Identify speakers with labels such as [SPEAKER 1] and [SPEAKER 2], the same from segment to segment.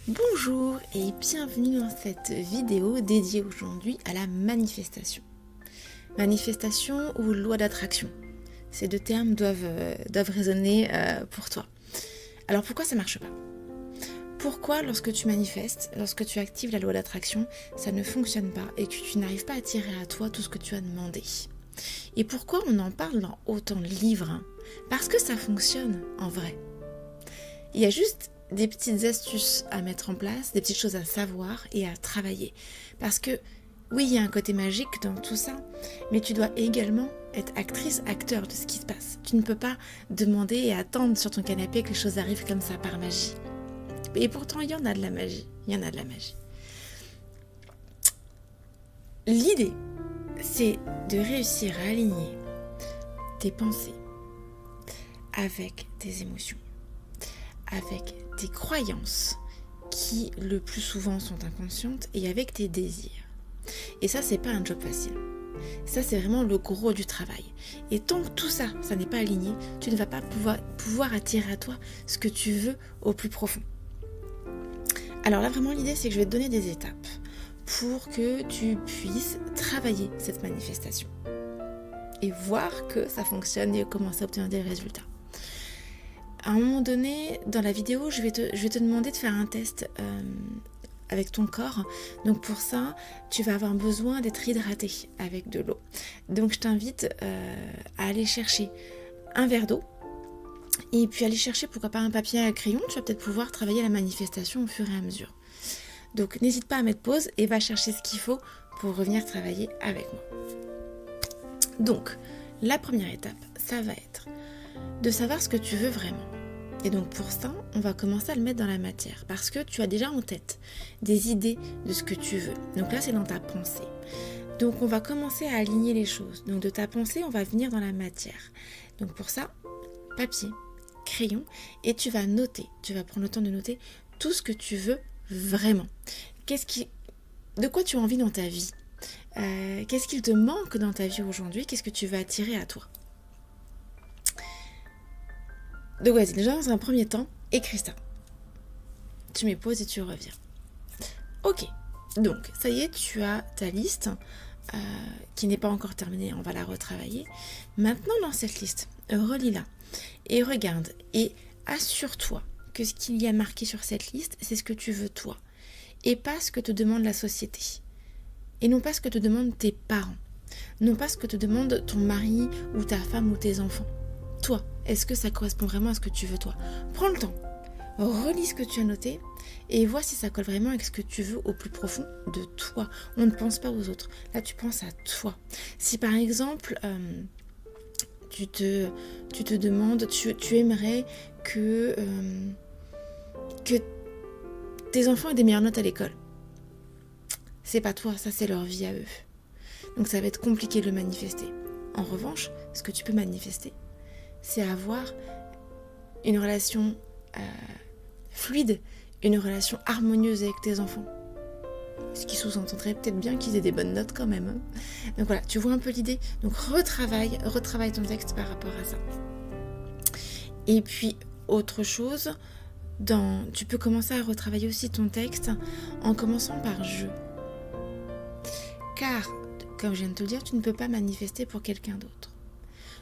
[SPEAKER 1] Bonjour et bienvenue dans cette vidéo dédiée aujourd'hui à la manifestation. Manifestation ou loi d'attraction. Ces deux termes doivent résonner pour toi. Alors pourquoi ça ne marche pas? Pourquoi lorsque tu manifestes, lorsque tu actives la loi d'attraction, ça ne fonctionne pas et que tu n'arrives pas à attirer à toi tout ce que tu as demandé? Et pourquoi on en parle dans autant de livres? Parce que ça fonctionne en vrai. Il y a juste des petites astuces à mettre en place, des petites choses à savoir et à travailler. Parce que oui, il y a un côté magique dans tout ça, mais tu dois également être actrice, acteur de ce qui se passe. Tu ne peux pas demander et attendre sur ton canapé que les choses arrivent comme ça par magie. Et pourtant, il y en a de la magie. Il y en a de la magie. L'idée, c'est de réussir à aligner tes pensées avec tes émotions, avec tes croyances qui le plus souvent sont inconscientes et avec tes désirs. Et ça, c'est pas un job facile. Ça, c'est vraiment le gros du travail. Et tant que tout ça, ça n'est pas aligné, tu ne vas pas pouvoir attirer à toi ce que tu veux au plus profond. Alors là, vraiment, l'idée, c'est que je vais te donner des étapes pour que tu puisses travailler cette manifestation et voir que ça fonctionne et commencer à obtenir des résultats. À un moment donné, dans la vidéo, je vais te demander de faire un test avec ton corps. Donc pour ça, tu vas avoir besoin d'être hydraté avec de l'eau. Donc je t'invite à aller chercher un verre d'eau et puis aller chercher pourquoi pas un papier à crayon. Tu vas peut-être pouvoir travailler la manifestation au fur et à mesure. Donc n'hésite pas à mettre pause et va chercher ce qu'il faut pour revenir travailler avec moi. Donc la première étape, ça va être de savoir ce que tu veux vraiment. Et donc pour ça, on va commencer à le mettre dans la matière parce que tu as déjà en tête des idées de ce que tu veux. Donc là, c'est dans ta pensée. Donc on va commencer à aligner les choses. Donc de ta pensée, on va venir dans la matière. Donc pour ça, papier, crayon et tu vas noter. Tu vas prendre le temps de noter tout ce que tu veux vraiment. De quoi tu as envie dans ta vie? Qu'est-ce qu'il te manque dans ta vie aujourd'hui? Qu'est-ce que tu veux attirer à toi? Donc vas-y, déjà dans un premier temps, écris ça. Tu mets pause et tu reviens. Ok, donc ça y est, tu as ta liste qui n'est pas encore terminée, on va la retravailler. Maintenant dans cette liste, relis-la et regarde et assure-toi que ce qu'il y a marqué sur cette liste, c'est ce que tu veux toi et pas ce que te demande la société. Et non pas ce que te demandent tes parents, non pas ce que te demande ton mari ou ta femme ou tes enfants. Toi, est-ce que ça correspond vraiment à ce que tu veux toi? Prends le temps, relis ce que tu as noté et vois si ça colle vraiment avec ce que tu veux au plus profond de toi. On ne pense pas aux autres, là tu penses à toi. Si par exemple, tu te demandes, tu aimerais que tes enfants aient des meilleures notes à l'école. C'est pas toi, ça c'est leur vie à eux. Donc ça va être compliqué de le manifester. En revanche, ce que tu peux manifester, c'est avoir une relation fluide, une relation harmonieuse avec tes enfants. Ce qui sous-entendrait peut-être bien qu'ils aient des bonnes notes quand même. Hein. Donc voilà, tu vois un peu l'idée. Donc retravaille ton texte par rapport à ça. Et puis, autre chose, tu peux commencer à retravailler aussi ton texte en commençant par « je ». Car, comme je viens de te le dire, tu ne peux pas manifester pour quelqu'un d'autre.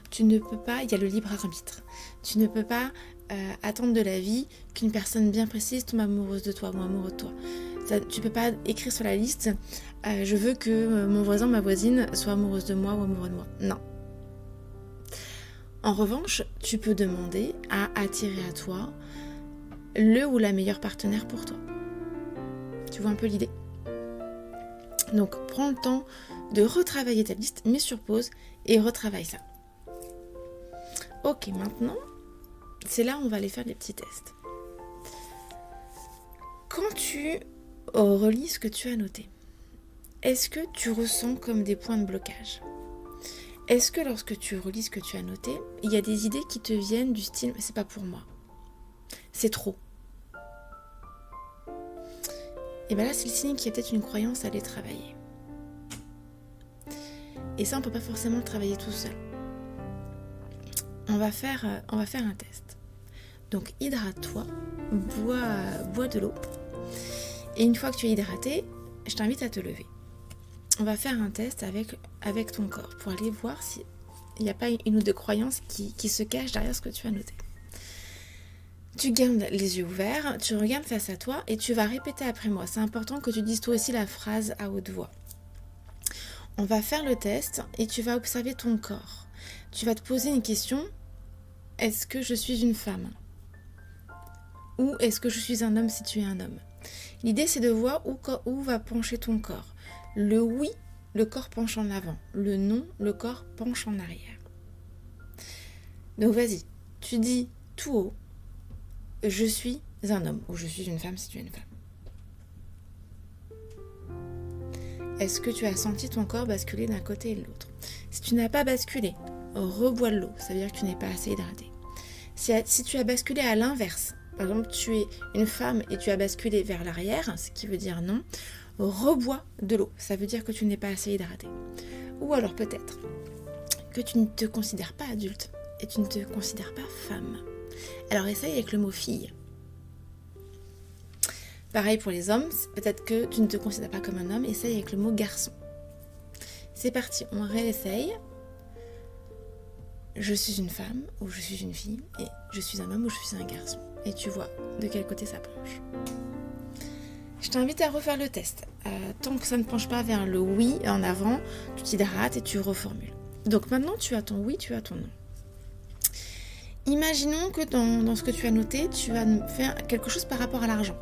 [SPEAKER 1] Tu ne peux pas, il y a le libre arbitre. Tu ne peux pas attendre de la vie qu'une personne bien précise tombe amoureuse de toi ou amoureux de toi. Tu ne peux pas écrire sur la liste je veux que mon voisin, ma voisine soit amoureuse de moi ou amoureux de moi. Non. En revanche, tu peux demander à attirer à toi le ou la meilleure partenaire pour toi. Tu vois un peu l'idée? Donc, prends le temps de retravailler ta liste, mets sur pause et retravaille ça. Ok, maintenant, c'est là où on va aller faire des petits tests. Quand tu relis ce que tu as noté, est-ce que tu ressens comme des points de blocage? Est-ce que lorsque tu relis ce que tu as noté, il y a des idées qui te viennent du style « c'est pas pour moi, c'est trop ». Et bien là, c'est le signe qu'il y a peut-être une croyance à aller travailler. Et ça, on ne peut pas forcément le travailler tout seul. On va faire un test. Donc, hydrate-toi, bois de l'eau Et une fois que tu es hydraté, je t'invite à te lever. On va faire un test avec ton corps pour aller voir s'il n'y a pas une ou deux croyances qui se cachent derrière ce que tu as noté. Tu gardes les yeux ouverts, tu regardes face à toi et tu vas répéter après moi. C'est important que tu dises toi aussi la phrase à haute voix. On va faire le test et tu vas observer ton corps. Tu vas te poser une question. Est-ce que je suis une femme ? Ou est-ce que je suis un homme si tu es un homme ? L'idée, c'est de voir où va pencher ton corps. Le oui, le corps penche en avant. Le non, le corps penche en arrière. Donc vas-y, tu dis tout haut. Je suis un homme ou je suis une femme si tu es une femme. Est-ce que tu as senti ton corps basculer d'un côté et de l'autre ? Si tu n'as pas basculé, rebois de l'eau, ça veut dire que tu n'es pas assez hydraté. Si tu as basculé à l'inverse, par exemple tu es une femme et tu as basculé vers l'arrière, ce qui veut dire non, rebois de l'eau, ça veut dire que tu n'es pas assez hydraté. Ou alors peut-être que tu ne te considères pas adulte et tu ne te considères pas femme. Alors essaye avec le mot fille. Pareil pour les hommes, peut-être que tu ne te considères pas comme un homme, essaye avec le mot garçon. C'est parti, on réessaye. Je suis une femme ou je suis une fille et je suis un homme ou je suis un garçon. Et tu vois de quel côté ça penche. Je t'invite à refaire le test. Tant que ça ne penche pas vers le oui en avant, tu t'hydrates et tu reformules. Donc maintenant tu as ton oui, tu as ton non. Imaginons que dans ce que tu as noté, tu vas faire quelque chose par rapport à l'argent.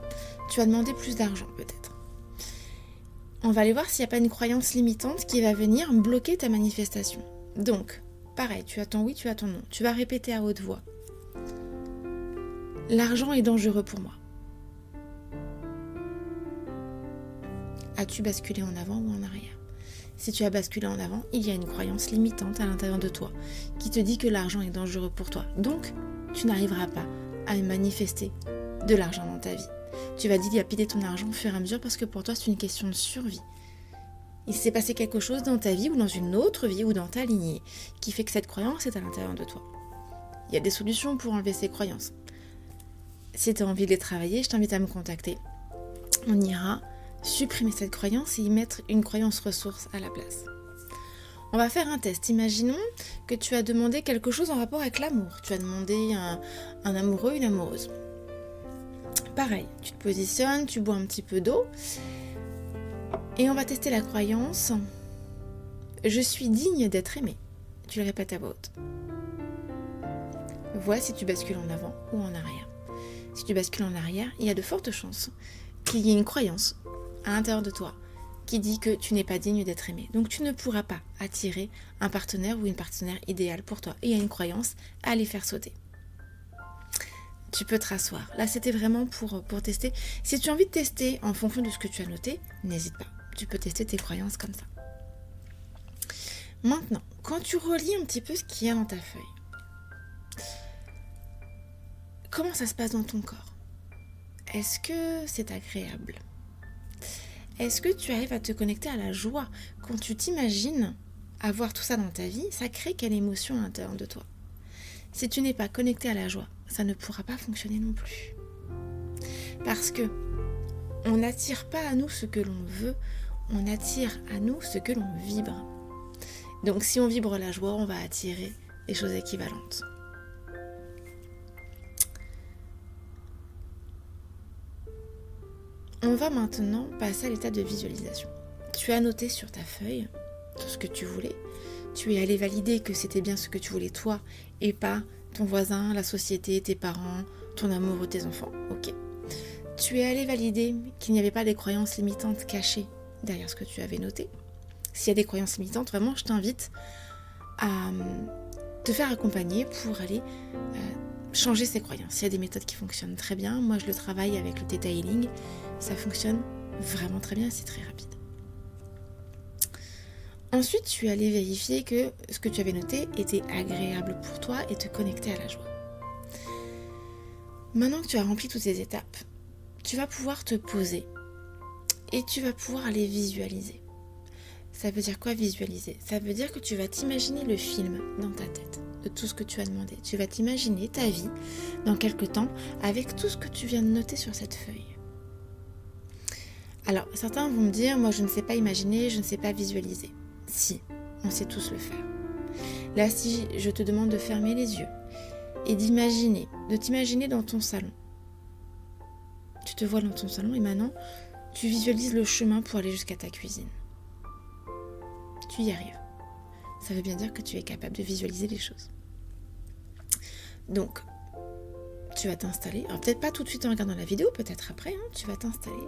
[SPEAKER 1] Tu vas demander plus d'argent peut-être. On va aller voir s'il n'y a pas une croyance limitante qui va venir bloquer ta manifestation. Donc, pareil, tu as ton oui, tu as ton non. Tu vas répéter à haute voix. L'argent est dangereux pour moi. As-tu basculé en avant ou en arrière ? Si tu as basculé en avant, il y a une croyance limitante à l'intérieur de toi qui te dit que l'argent est dangereux pour toi. Donc, tu n'arriveras pas à manifester de l'argent dans ta vie. Tu vas dilapider ton argent au fur et à mesure parce que pour toi, c'est une question de survie. Il s'est passé quelque chose dans ta vie ou dans une autre vie ou dans ta lignée qui fait que cette croyance est à l'intérieur de toi. Il y a des solutions pour enlever ces croyances. Si tu as envie de les travailler, je t'invite à me contacter. On ira supprimer cette croyance et y mettre une croyance ressource à la place. On va faire un test. Imaginons que tu as demandé quelque chose en rapport avec l'amour. Tu as demandé un amoureux, une amoureuse. Pareil, tu te positionnes, tu bois un petit peu d'eau et on va tester la croyance. Je suis digne d'être aimée. Tu le répètes à voix haute. Vois si tu bascules en avant ou en arrière. Si tu bascules en arrière, il y a de fortes chances qu'il y ait une croyance à l'intérieur de toi qui dit que tu n'es pas digne d'être aimé. Donc tu ne pourras pas attirer un partenaire ou une partenaire idéale pour toi. Et il y a une croyance à les faire sauter. Tu peux te rasseoir. Là, c'était vraiment pour tester. Si tu as envie de tester en fonction de ce que tu as noté, n'hésite pas. Tu peux tester tes croyances comme ça. Maintenant, quand tu relis un petit peu ce qu'il y a dans ta feuille, comment ça se passe dans ton corps ? Est-ce que c'est agréable ? Est-ce que tu arrives à te connecter à la joie ? Quand tu t'imagines avoir tout ça dans ta vie, ça crée quelle émotion à l'intérieur de toi ? Si tu n'es pas connecté à la joie, ça ne pourra pas fonctionner non plus. Parce que on n'attire pas à nous ce que l'on veut, on attire à nous ce que l'on vibre. Donc si on vibre la joie, on va attirer des choses équivalentes. On va maintenant passer à l'étape de visualisation. Tu as noté sur ta feuille tout ce que tu voulais. Tu es allé valider que c'était bien ce que tu voulais toi et pas ton voisin, la société, tes parents, ton amoureux, tes enfants. Ok. Tu es allé valider qu'il n'y avait pas des croyances limitantes cachées derrière ce que tu avais noté. S'il y a des croyances limitantes, vraiment, je t'invite à te faire accompagner pour aller changer ces croyances. Il y a des méthodes qui fonctionnent très bien. Moi, je le travaille avec le Theta Healing. Ça fonctionne vraiment très bien, c'est très rapide. Ensuite, tu es allé vérifier que ce que tu avais noté était agréable pour toi et te connecter à la joie. Maintenant que tu as rempli toutes ces étapes, tu vas pouvoir te poser et tu vas pouvoir aller visualiser. Ça veut dire quoi visualiser ? Ça veut dire que tu vas t'imaginer le film dans ta tête de tout ce que tu as demandé. Tu vas t'imaginer ta vie dans quelques temps avec tout ce que tu viens de noter sur cette feuille. Alors, certains vont me dire, moi je ne sais pas imaginer, je ne sais pas visualiser. Si, on sait tous le faire. Là, si je te demande de fermer les yeux et de t'imaginer dans ton salon. Tu te vois dans ton salon et maintenant, tu visualises le chemin pour aller jusqu'à ta cuisine. Tu y arrives. Ça veut bien dire que tu es capable de visualiser les choses. Donc, tu vas t'installer, alors peut-être pas tout de suite en regardant la vidéo, peut-être après, tu vas t'installer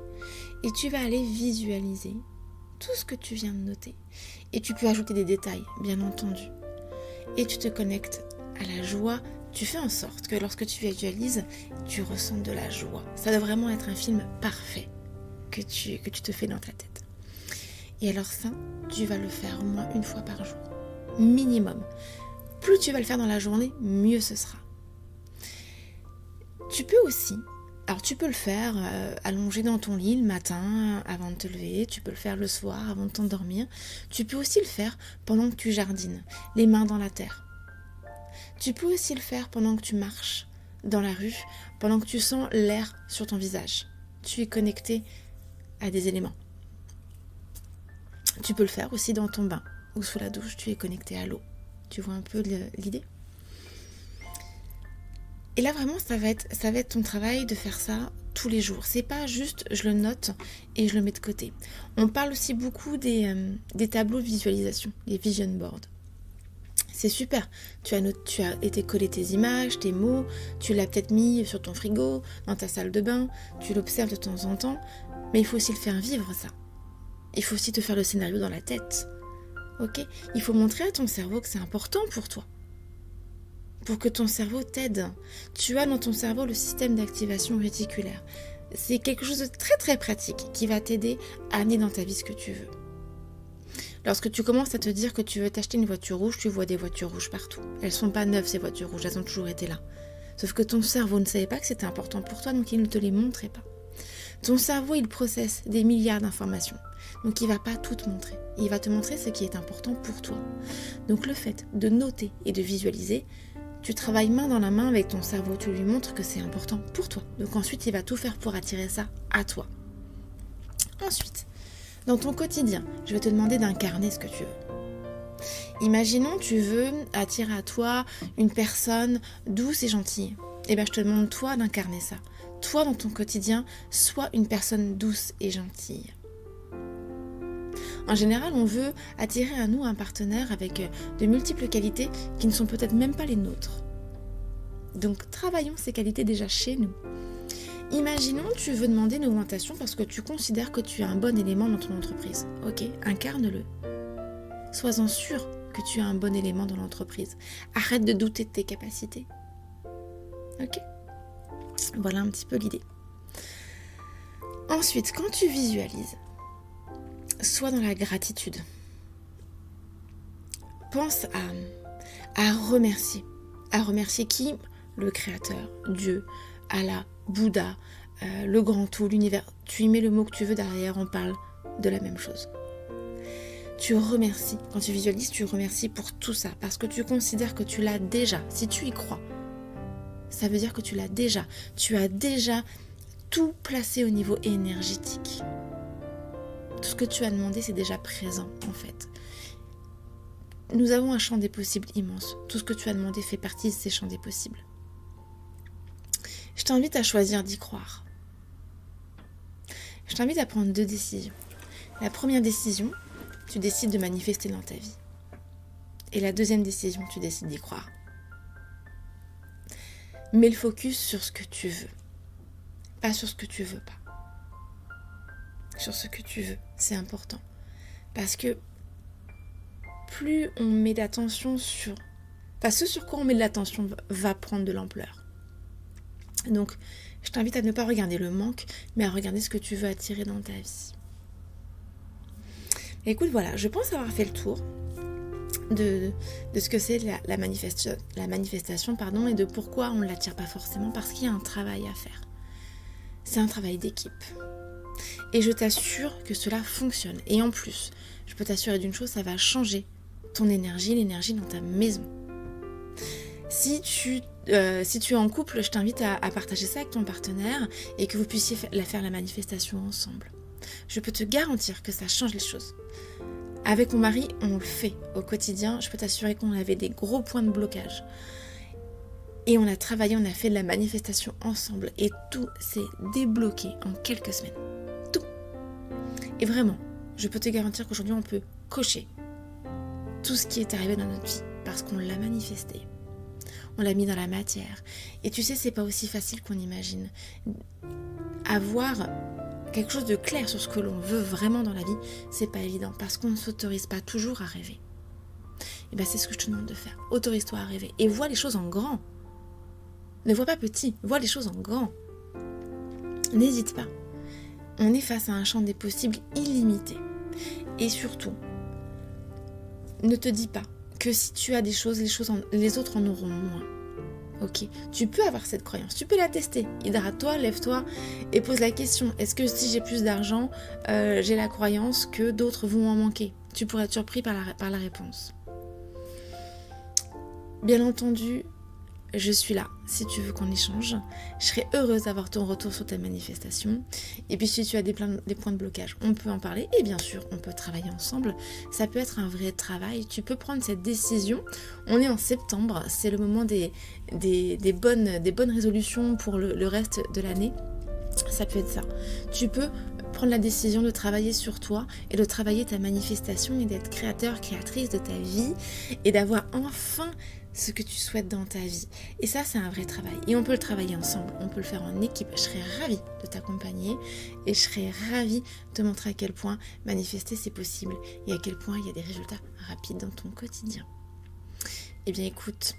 [SPEAKER 1] et tu vas aller visualiser tout ce que tu viens de noter. Et tu peux ajouter des détails, bien entendu. Et tu te connectes à la joie. Tu fais en sorte que lorsque tu visualises, tu ressens de la joie. Ça doit vraiment être un film parfait que tu te fais dans ta tête. Et alors ça, tu vas le faire au moins une fois par jour. Minimum. Plus tu vas le faire dans la journée, mieux ce sera. Tu peux aussi, alors tu peux le faire allongé dans ton lit le matin avant de te lever, tu peux le faire le soir avant de t'endormir, tu peux aussi le faire pendant que tu jardines, les mains dans la terre. Tu peux aussi le faire pendant que tu marches dans la rue, pendant que tu sens l'air sur ton visage. Tu es connecté à des éléments. Tu peux le faire aussi dans ton bain ou sous la douche, tu es connecté à l'eau. Tu vois un peu l'idée ? Et là vraiment, ça va être ton travail de faire ça tous les jours. C'est pas juste je le note et je le mets de côté. On parle aussi beaucoup des tableaux de visualisation, les vision boards. C'est super. Tu as été collé tes images, tes mots, tu l'as peut-être mis sur ton frigo, dans ta salle de bain, tu l'observes de temps en temps, mais il faut aussi le faire vivre ça. Il faut aussi te faire le scénario dans la tête. Ok ? Il faut montrer à ton cerveau que c'est important pour toi. Pour que ton cerveau t'aide. Tu as dans ton cerveau le système d'activation réticulaire. C'est quelque chose de très très pratique qui va t'aider à amener dans ta vie ce que tu veux. Lorsque tu commences à te dire que tu veux t'acheter une voiture rouge, tu vois des voitures rouges partout. Elles ne sont pas neuves ces voitures rouges, elles ont toujours été là. Sauf que ton cerveau ne savait pas que c'était important pour toi, donc il ne te les montrait pas. Ton cerveau, il processe des milliards d'informations. Donc il ne va pas tout te montrer. Il va te montrer ce qui est important pour toi. Donc le fait de noter et de visualiser, tu travailles main dans la main avec ton cerveau, tu lui montres que c'est important pour toi. Donc ensuite, il va tout faire pour attirer ça à toi. Ensuite, dans ton quotidien, je vais te demander d'incarner ce que tu veux. Imaginons, tu veux attirer à toi une personne douce et gentille. Eh bien, je te demande, toi, d'incarner ça. Toi, dans ton quotidien, sois une personne douce et gentille. En général, on veut attirer à nous un partenaire avec de multiples qualités qui ne sont peut-être même pas les nôtres. Donc, travaillons ces qualités déjà chez nous. Imaginons, tu veux demander une augmentation parce que tu considères que tu es un bon élément dans ton entreprise. Ok, incarne-le. Sois-en sûr que tu es un bon élément dans l'entreprise. Arrête de douter de tes capacités. Ok ? Voilà un petit peu l'idée. Ensuite, quand tu visualises, sois dans la gratitude. Pense à remercier. À remercier qui ? Le Créateur, Dieu, Allah, Bouddha, le grand tout, l'univers. Tu y mets le mot que tu veux derrière, on parle de la même chose. Tu remercies. Quand tu visualises, tu remercies pour tout ça. Parce que tu considères que tu l'as déjà. Si tu y crois, ça veut dire que tu l'as déjà. Tu as déjà tout placé au niveau énergétique. Tout ce que tu as demandé, c'est déjà présent, en fait. Nous avons un champ des possibles immense. Tout ce que tu as demandé fait partie de ces champs des possibles. Je t'invite à choisir d'y croire. Je t'invite à prendre 2 décisions. La première décision, tu décides de manifester dans ta vie. Et la deuxième décision, tu décides d'y croire. Mets le focus sur ce que tu veux. Pas sur ce que tu veux pas. Sur ce que tu veux, c'est important. Parce que plus on met d'attention sur... Enfin, ce sur quoi on met de l'attention va prendre de l'ampleur. Donc, je t'invite à ne pas regarder le manque, mais à regarder ce que tu veux attirer dans ta vie. Écoute, voilà, je pense avoir fait le tour de ce que c'est la manifestation, et de pourquoi on ne l'attire pas forcément, parce qu'il y a un travail à faire. C'est un travail d'équipe. Et je t'assure que cela fonctionne. Et en plus, je peux t'assurer d'une chose, ça va changer ton énergie, l'énergie dans ta maison. Si tu es en couple, je t'invite à partager ça avec ton partenaire et que vous puissiez faire la manifestation ensemble. je peux te garantir que ça change les choses. Avec mon mari, on le fait au quotidien. Je peux t'assurer qu'on avait des gros points de blocage. Et on a travaillé, on a fait de la manifestation ensemble. Et tout s'est débloqué en quelques semaines. Tout. Et vraiment, je peux te garantir qu'aujourd'hui, on peut cocher tout ce qui est arrivé dans notre vie. Parce qu'on l'a manifesté. On l'a mis dans la matière. Et tu sais, c'est pas aussi facile qu'on imagine. Avoir quelque chose de clair sur ce que l'on veut vraiment dans la vie, c'est pas évident. Parce qu'on ne s'autorise pas toujours à rêver. Et bien c'est ce que je te demande de faire. Autorise-toi à rêver. Et vois les choses en grand. Ne vois pas petit, vois les choses en grand. N'hésite pas. On est face à un champ des possibles illimité. Et surtout, ne te dis pas que si tu as des choses, les autres en auront moins. Ok, tu peux avoir cette croyance, tu peux la tester. Hydrate-toi, lève-toi et pose la question. Est-ce que si j'ai plus d'argent, j'ai la croyance que d'autres vont en manquer? Tu pourrais être surpris par la réponse. Bien entendu, je suis là si tu veux qu'on échange. Je serais heureuse d'avoir ton retour sur ta manifestation. Et puis si tu as des points de blocage, on peut en parler. Et bien sûr, on peut travailler ensemble. Ça peut être un vrai travail. Tu peux prendre cette décision. On est en septembre. C'est le moment des bonnes résolutions pour le reste de l'année. Ça peut être ça. Tu peux prendre la décision de travailler sur toi et de travailler ta manifestation et d'être créateur, créatrice de ta vie et d'avoir enfin ce que tu souhaites dans ta vie. Et ça, c'est un vrai travail. Et on peut le travailler ensemble, on peut le faire en équipe. Je serais ravie de t'accompagner et je serais ravie de te montrer à quel point manifester, c'est possible et à quel point il y a des résultats rapides dans ton quotidien. Eh bien, écoute,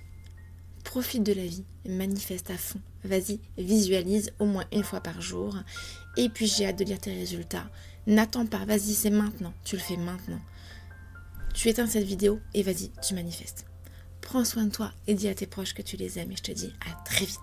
[SPEAKER 1] profite de la vie, manifeste à fond. Vas-y, visualise au moins une fois par jour. Et puis, j'ai hâte de lire tes résultats. N'attends pas, vas-y, c'est maintenant. Tu le fais maintenant. Tu éteins cette vidéo et vas-y, tu manifestes. Prends soin de toi et dis à tes proches que tu les aimes et je te dis à très vite.